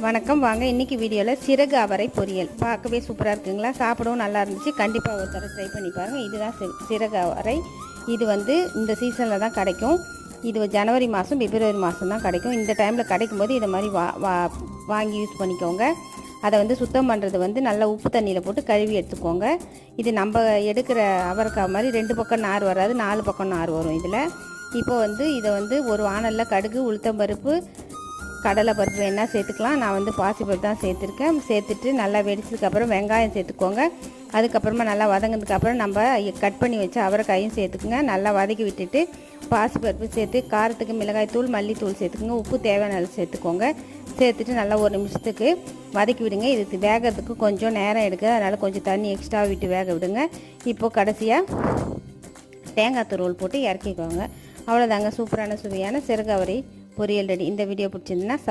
வணக்கம். வாங்க இன்றைக்கி வீடியோவில் சிறகு அவரை பொரியல் பார்க்கவே சூப்பராக இருக்குங்களா, சாப்பிடவும் நல்லா இருந்துச்சு. கண்டிப்பாக ஒரு தடவை ட்ரை பண்ணி பாருங்கள். இதுதான் சிறகு அவரை. இது இந்த சீசனில் தான் கிடைக்கும். இது ஜனவரி மாதம் பிப்ரவரி மாதம் தான் கிடைக்கும். இந்த டைமில் கிடைக்கும் போது இதை மாதிரி வாங்கி யூஸ் பண்ணிக்கோங்க. அதை சுத்தம் பண்ணுறது நல்லா உப்பு தண்ணியில் போட்டு கழுவி எடுத்துக்கோங்க. இது நம்ம எடுக்கிற அவரைக்காய் மாதிரி 2 பக்கம் நார் வராது, 4 பக்கம் நார் வரும் இதில். இப்போ இதை ஒரு வாணலில் கடுகு, உளுத்தம்பருப்பு, கடலை பருப்பு என்ன சேர்த்துக்கலாம். நான் பாசிப்பருப்பு தான் சேர்த்துருக்கேன். சேர்த்துட்டு நல்லா வெடிச்சதுக்கப்புறம் வெங்காயம் சேர்த்துக்கோங்க. அதுக்கப்புறமா நல்லா வதங்கினதுக்கப்புறம் நம்ம கட் பண்ணி வச்சு அவரைக்காயும் சேர்த்துக்குங்க. நல்லா வதக்கி விட்டுட்டு பாசிப்பருப்பு சேர்த்து காரத்துக்கு மிளகாய் தூள், மல்லித்தூள் சேர்த்துக்குங்க. உப்பு தேவையான அளவு சேர்த்துக்கோங்க. சேர்த்துட்டு நல்லா 1 நிமிஷத்துக்கு வதக்கி விடுங்க. இதுக்கு வேகிறதுக்கு கொஞ்சம் நேரம் எடுக்குது, அதனால் கொஞ்சம் தண்ணி எக்ஸ்ட்ரா விட்டு வேக விடுங்க. இப்போது கடைசியாக தேங்காய் துருவல் போட்டு இறக்கிக்கோங்க. அவ்வளோதாங்க, சூப்பரான சுவையான சிறகு அவரை பொரியல் ரெடி. இந்த வீடியோ பிடிச்சிருந்துன்னா